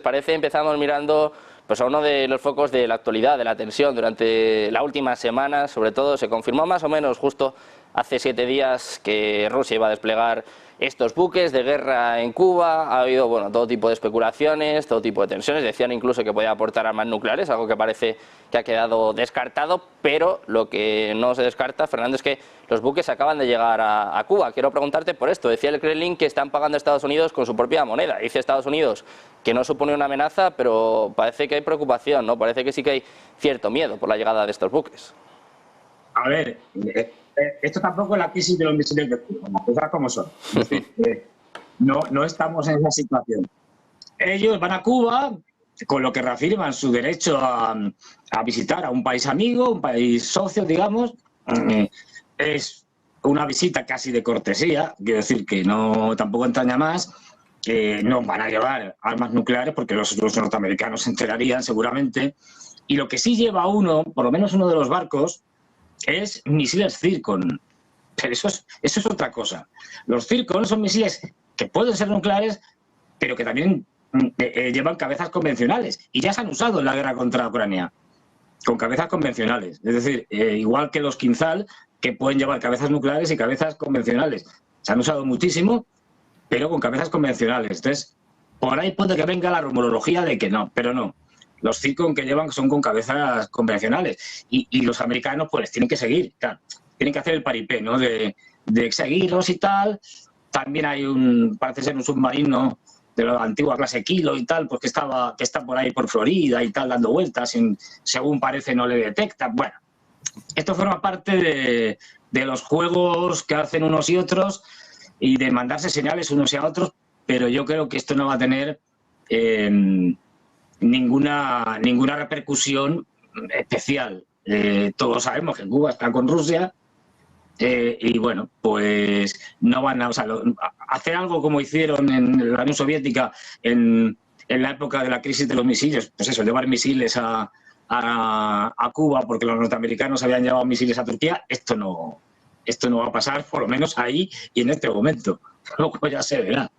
Parece empezamos mirando pues a uno de los focos de la actualidad, de la tensión durante la última semana, sobre todo se confirmó más o menos justo hace 7 días que Rusia iba a desplegar estos buques de guerra en Cuba. Ha habido todo tipo de especulaciones, todo tipo de tensiones, decían incluso que podía aportar armas nucleares, algo que parece que ha quedado descartado, pero lo que no se descarta, Fernando, es que los buques acaban de llegar a Cuba. Quiero preguntarte por esto. Decía el Kremlin que están pagando a Estados Unidos con su propia moneda. Dice Estados Unidos que no supone una amenaza, pero parece que hay preocupación, ¿no? Parece que sí que hay cierto miedo por la llegada de estos buques. A ver, esto tampoco es la crisis de los misiles de Cuba, las cosas como son. Es decir, no estamos en esa situación. Ellos van a Cuba, con lo que reafirman su derecho a visitar a un país amigo, un país socio, digamos. Es una visita casi de cortesía, quiero decir que no tampoco entraña más. No van a llevar armas nucleares porque los norteamericanos se enterarían seguramente. Y lo que sí lleva uno, por lo menos uno de los barcos, es misiles Zircon. Pero eso es otra cosa. Los Zircon son misiles que pueden ser nucleares, pero que también llevan cabezas convencionales. Y ya se han usado en la guerra contra Ucrania, con cabezas convencionales. Es decir, igual que los Kinzhal, que pueden llevar cabezas nucleares y cabezas convencionales. Se han usado muchísimo, pero con cabezas convencionales. Entonces, por ahí puede que venga la rumorología de que no, pero no. Los Zircon que llevan son con cabezas convencionales. Y los americanos, pues, tienen que seguir. Claro, tienen que hacer el paripé, ¿no? De seguirlos y tal. También hay parece ser un submarino de la antigua clase Kilo y tal, pues que está por ahí por Florida y tal, dando vueltas. Según parece, no le detectan. Bueno, esto forma parte de los juegos que hacen unos y otros y de mandarse señales unos y a otros, pero yo creo que esto no va a tener ninguna repercusión especial. Todos sabemos que Cuba está con Rusia y bueno, pues no van a hacer algo como hicieron en la Unión Soviética en la época de la crisis de los misiles, pues eso, llevar misiles a Cuba porque los norteamericanos habían llevado misiles a Turquía. Esto no va a pasar, por lo menos ahí y en este momento. Luego ya se verá.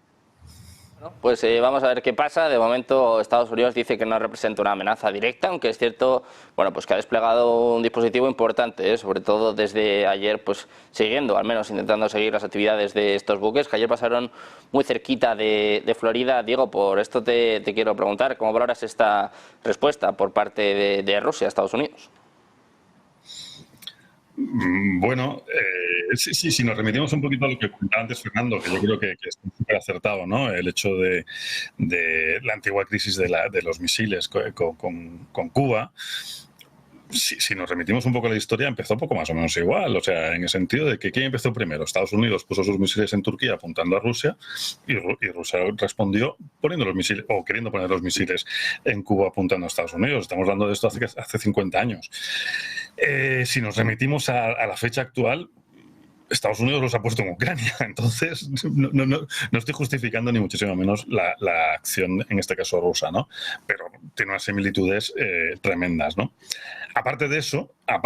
Bueno, pues vamos a ver qué pasa. De momento Estados Unidos dice que no representa una amenaza directa, aunque es cierto, pues que ha desplegado un dispositivo importante, sobre todo desde ayer, pues siguiendo, al menos intentando seguir las actividades de estos buques, que ayer pasaron muy cerquita de Florida. Diego, por esto te quiero preguntar, ¿cómo valoras esta respuesta por parte de Rusia a Estados Unidos? Bueno, si nos remitimos un poquito a lo que comentaba antes Fernando, que yo creo que es súper acertado, ¿no? El hecho de la antigua crisis de los misiles con Cuba. Si nos remitimos un poco a la historia, empezó poco más o menos igual. O sea, en el sentido de que ¿quién empezó primero? Estados Unidos puso sus misiles en Turquía apuntando a Rusia y Rusia respondió poniendo los misiles, o queriendo poner los misiles en Cuba apuntando a Estados Unidos. Estamos hablando de esto hace 50 años. Si nos remitimos a la fecha actual, Estados Unidos los ha puesto en Ucrania, entonces no estoy justificando ni muchísimo menos la acción, en este caso rusa, ¿no? Pero tiene unas similitudes tremendas, ¿no? Aparte de eso, a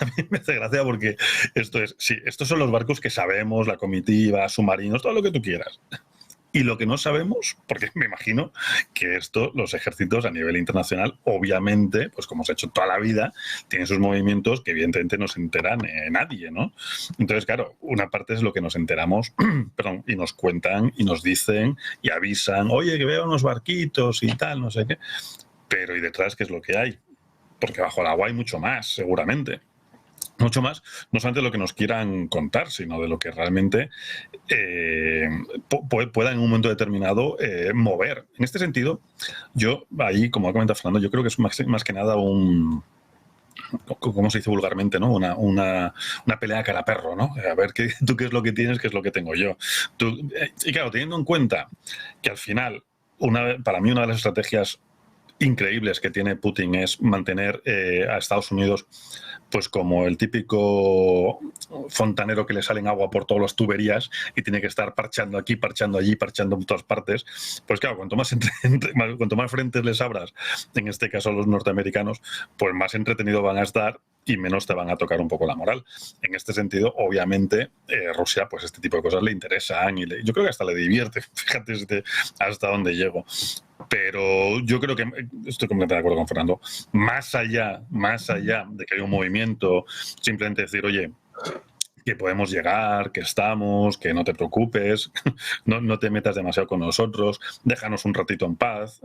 mí me hace gracia porque estos son los barcos que sabemos, la comitiva, submarinos, todo lo que tú quieras. Y lo que no sabemos, porque me imagino que los ejércitos a nivel internacional, obviamente, pues como se ha hecho toda la vida, tienen sus movimientos que evidentemente no se enteran nadie, ¿no? Entonces, claro, una parte es lo que nos enteramos, perdón, y nos cuentan y nos dicen y avisan, oye, que veo unos barquitos y tal, no sé qué. Pero ¿y detrás qué es lo que hay? Porque bajo el agua hay mucho más, seguramente. Mucho más, no solamente de lo que nos quieran contar, sino de lo que realmente pueda en un momento determinado mover. En este sentido, yo ahí, como ha comentado Fernando, yo creo que es más que nada ¿cómo se dice vulgarmente, ¿no? Una pelea cara a perro, ¿no? A ver tú qué es lo que tienes, qué es lo que tengo yo. Y claro, teniendo en cuenta que al final, para mí una de las estrategias increíbles que tiene Putin es mantener a Estados Unidos pues como el típico fontanero que le salen agua por todas las tuberías y tiene que estar parchando aquí, parchando allí, parchando en todas partes. Pues claro, cuanto más frentes les abras, en este caso a los norteamericanos, pues más entretenido van a estar y menos te van a tocar un poco la moral. En este sentido, obviamente, Rusia, pues este tipo de cosas le interesan y yo creo que hasta le divierte, fíjate hasta dónde llego. Pero yo creo que estoy completamente de acuerdo con Fernando. Más allá de que haya un movimiento, simplemente decir, oye, que podemos llegar, que estamos, que no te preocupes, no te metas demasiado con nosotros, déjanos un ratito en paz,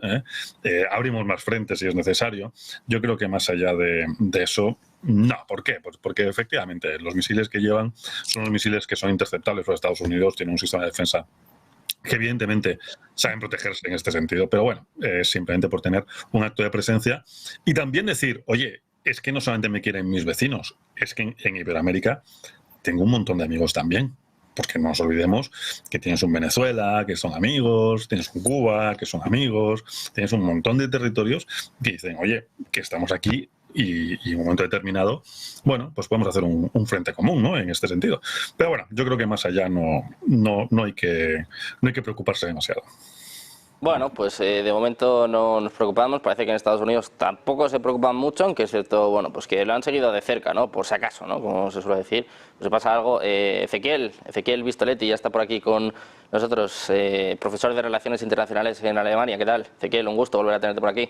abrimos más frentes si es necesario. Yo creo que más allá de eso, no. ¿Por qué? Pues porque efectivamente los misiles que llevan son los misiles que son interceptables por Estados Unidos, tienen un sistema de defensa que evidentemente saben protegerse en este sentido, pero bueno, simplemente por tener un acto de presencia y también decir, oye, es que no solamente me quieren mis vecinos, es que en Iberoamérica tengo un montón de amigos también, porque no nos olvidemos que tienes un Venezuela, que son amigos, tienes un Cuba, que son amigos, tienes un montón de territorios que dicen, oye, que estamos aquí y en un momento determinado, bueno, pues podemos hacer un frente común, ¿no? En este sentido. Pero bueno, yo creo que más allá no hay que preocuparse demasiado. Bueno, pues de momento no nos preocupamos. Parece que en Estados Unidos tampoco se preocupan mucho, aunque es cierto, bueno, pues que lo han seguido de cerca, ¿no? Por si acaso, ¿no? Como se suele decir. Pues si pasa algo, Ezequiel Vistoletti ya está por aquí con nosotros, profesor de Relaciones Internacionales en Alemania. ¿Qué tal? Ezequiel, un gusto volver a tenerte por aquí.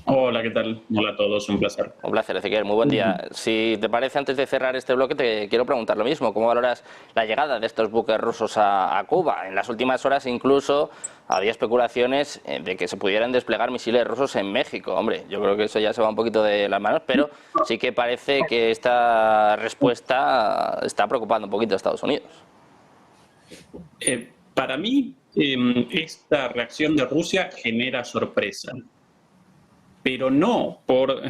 Hola, ¿qué tal? Hola a todos, un placer. Un placer, Ezequiel, muy buen día. Si te parece, antes de cerrar este bloque, te quiero preguntar lo mismo. ¿Cómo valoras la llegada de estos buques rusos a Cuba? En las últimas horas incluso había especulaciones de que se pudieran desplegar misiles rusos en México. Hombre, yo creo que eso ya se va un poquito de las manos, pero sí que parece que esta respuesta está preocupando un poquito a Estados Unidos. Para mí, esta reacción de Rusia genera sorpresa, pero no por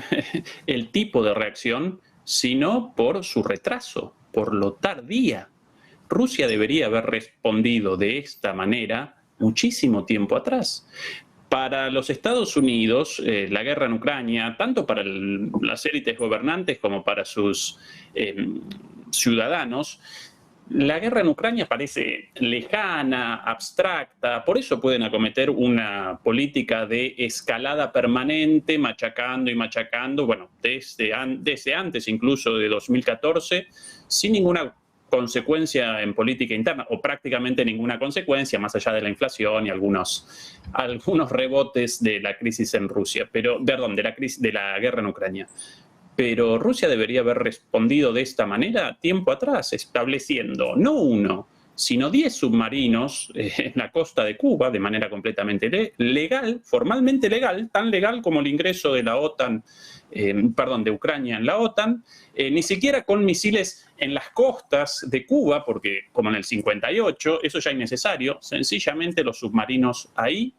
el tipo de reacción, sino por su retraso, por lo tardía. Rusia debería haber respondido de esta manera muchísimo tiempo atrás. Para los Estados Unidos, la guerra en Ucrania, tanto para las élites gobernantes como para sus ciudadanos, la guerra en Ucrania parece lejana, abstracta, por eso pueden acometer una política de escalada permanente, machacando y machacando, bueno, desde antes incluso de 2014, sin ninguna consecuencia en política interna, o prácticamente ninguna consecuencia, más allá de la inflación y algunos rebotes de la crisis en Rusia, de la guerra en Ucrania. Pero Rusia debería haber respondido de esta manera tiempo atrás, estableciendo no 1, sino 10 submarinos en la costa de Cuba de manera completamente legal, formalmente legal, tan legal como el ingreso de la OTAN, de Ucrania en la OTAN, ni siquiera con misiles en las costas de Cuba, porque como en el 58, eso ya es innecesario, sencillamente los submarinos ahí,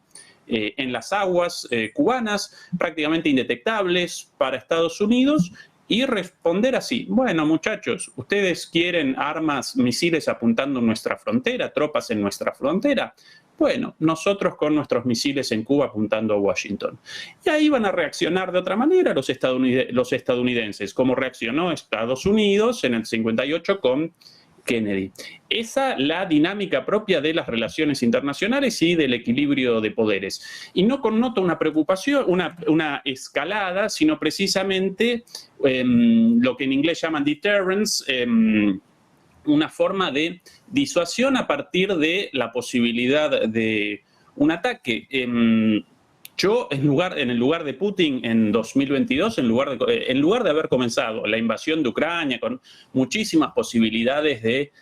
en las aguas cubanas, prácticamente indetectables para Estados Unidos, y responder así: bueno, muchachos, ¿ustedes quieren armas, misiles apuntando en nuestra frontera, tropas en nuestra frontera? Bueno, nosotros con nuestros misiles en Cuba apuntando a Washington. Y ahí van a reaccionar de otra manera los estadounidenses, como reaccionó Estados Unidos en el 58 con Kennedy. Esa la dinámica propia de las relaciones internacionales y del equilibrio de poderes. Y no connota una preocupación, una escalada, sino precisamente lo que en inglés llaman deterrence, una forma de disuasión a partir de la posibilidad de un ataque. Yo, en el lugar de Putin en 2022, en lugar de haber comenzado la invasión de Ucrania con muchísimas posibilidades de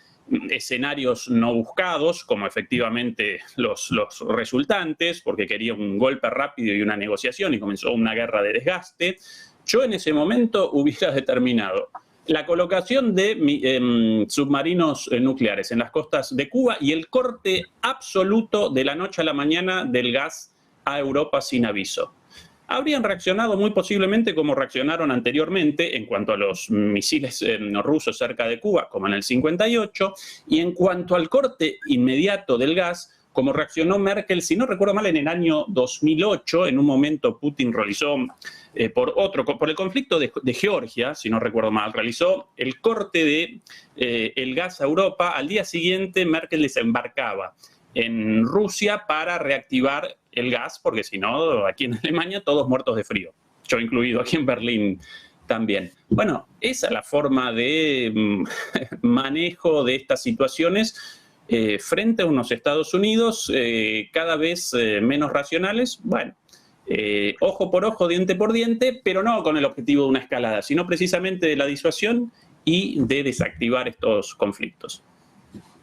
escenarios no buscados, como efectivamente los resultantes, porque quería un golpe rápido y una negociación y comenzó una guerra de desgaste, yo en ese momento hubiera determinado la colocación de submarinos nucleares en las costas de Cuba y el corte absoluto de la noche a la mañana del gas a Europa sin aviso. Habrían reaccionado muy posiblemente como reaccionaron anteriormente en cuanto a los misiles rusos cerca de Cuba, como en el 58, y en cuanto al corte inmediato del gas, como reaccionó Merkel, si no recuerdo mal, en el año 2008, en un momento Putin realizó, por el conflicto de Georgia, si no recuerdo mal, realizó el corte de el gas a Europa. Al día siguiente Merkel desembarcaba en Rusia para reactivar el gas, porque si no, aquí en Alemania todos muertos de frío, yo incluido aquí en Berlín también. Bueno, esa es la forma de manejo de estas situaciones frente a unos Estados Unidos cada vez menos racionales. Bueno, ojo por ojo, diente por diente, pero no con el objetivo de una escalada, sino precisamente de la disuasión y de desactivar estos conflictos.